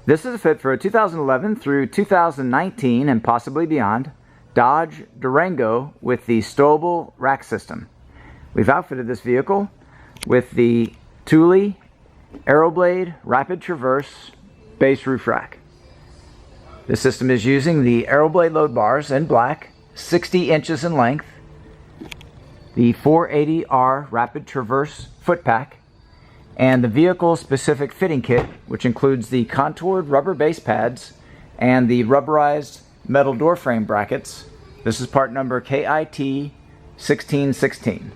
This is a fit for a 2011 through 2019 and possibly beyond Dodge Durango with the stowable rack system. We've outfitted this vehicle with the Thule AeroBlade Rapid Traverse base roof rack. This system is using the AeroBlade load bars in black, 60 inches in length, the 480R Rapid Traverse foot pack, and the vehicle-specific fitting kit, which includes the contoured rubber base pads and the rubberized metal door frame brackets. This is part number KIT 1616.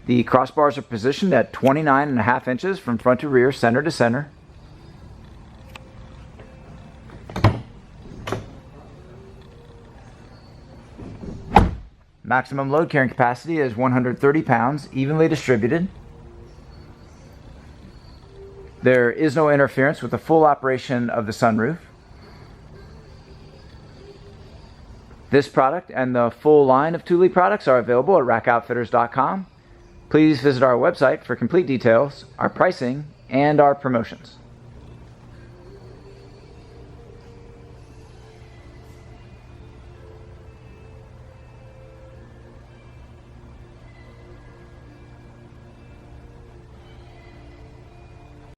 The crossbars are positioned at 29.5 inches from front to rear, center to center. Maximum load carrying capacity is 130 pounds, evenly distributed. There is no interference with the full operation of the sunroof. This product and the full line of Thule products are available at rackoutfitters.com. Please visit our website for complete details, our pricing, and our promotions.